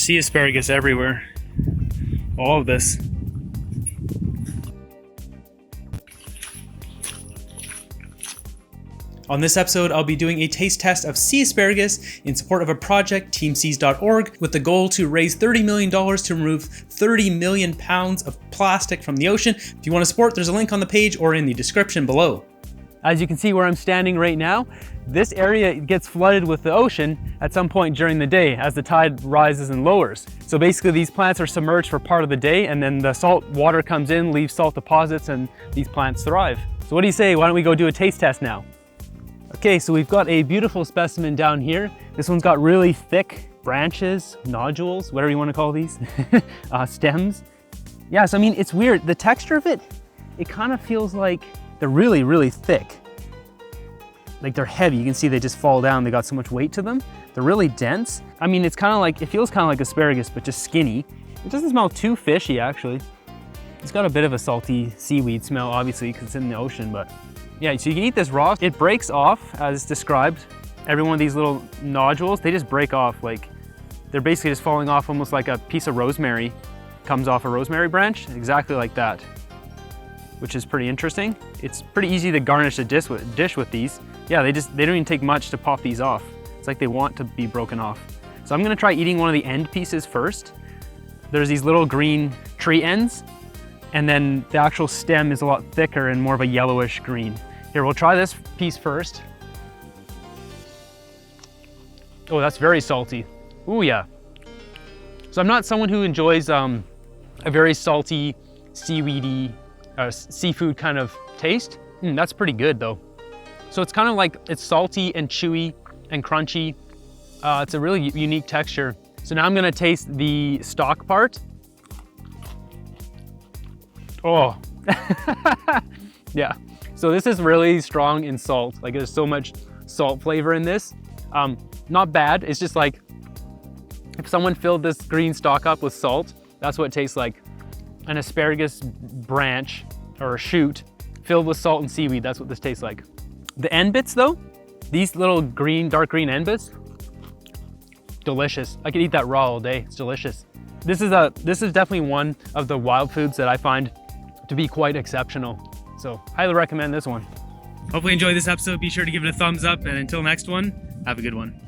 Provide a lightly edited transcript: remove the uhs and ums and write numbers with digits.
sea asparagus everywhere. All of this. On this episode, I'll be doing a taste test of sea asparagus in support of a project, teamseas.org, with the goal to raise $30 million to remove 30 million pounds of plastic from the ocean. If you want to support, there's a link on the page or in the description below. As you can see where I'm standing right now, this area gets flooded with the ocean at some point during the day as the tide rises and lowers. So basically these plants are submerged for part of the day, and then the salt water comes in, leaves salt deposits, and these plants thrive. So what do you say? Why don't we go do a taste test now? Okay, so we've got a beautiful specimen down here. This one's got really thick branches, nodules, whatever you want to call these, stems. Yeah, so I mean, it's weird. The texture of it, it kind of feels like they're really, really thick. Like they're heavy. You can see they just fall down. They got so much weight to them. They're really dense. I mean, it's kind of like, it feels kind of like asparagus, but just skinny. It doesn't smell too fishy, actually. It's got a bit of a salty seaweed smell, obviously, because it's in the ocean, but yeah, so you can eat this raw. It breaks off as described. Every one of these little nodules, they just break off. Like they're basically just falling off almost like a piece of rosemary comes off a rosemary branch, exactly like that, which is pretty interesting. It's pretty easy to garnish a dish with these. Yeah, they don't even take much to pop these off. It's like they want to be broken off. So I'm gonna try eating one of the end pieces first. There's these little green tree ends, and then the actual stem is a lot thicker and more of a yellowish green. Here, we'll try this piece first. Oh, that's very salty. Ooh, yeah. So I'm not someone who enjoys a very salty, seaweedy, seafood kind of taste. That's pretty good though. So it's kind of like, it's salty and chewy and crunchy. It's a really unique texture. So now I'm gonna taste the stalk part. Oh, yeah. So this is really strong in salt. Like there's so much salt flavor in this. Not bad. It's just like, if someone filled this green stalk up with salt, that's what it tastes like. An asparagus branch or a shoot filled with salt and seaweed. That's what this tastes like. The end bits though, these little green, dark green end bits, delicious. I could eat that raw all day. It's delicious. This is definitely one of the wild foods that I find to be quite exceptional. So highly recommend this one. Hopefully you enjoyed this episode. Be sure to give it a thumbs up, and until next one, have a good one.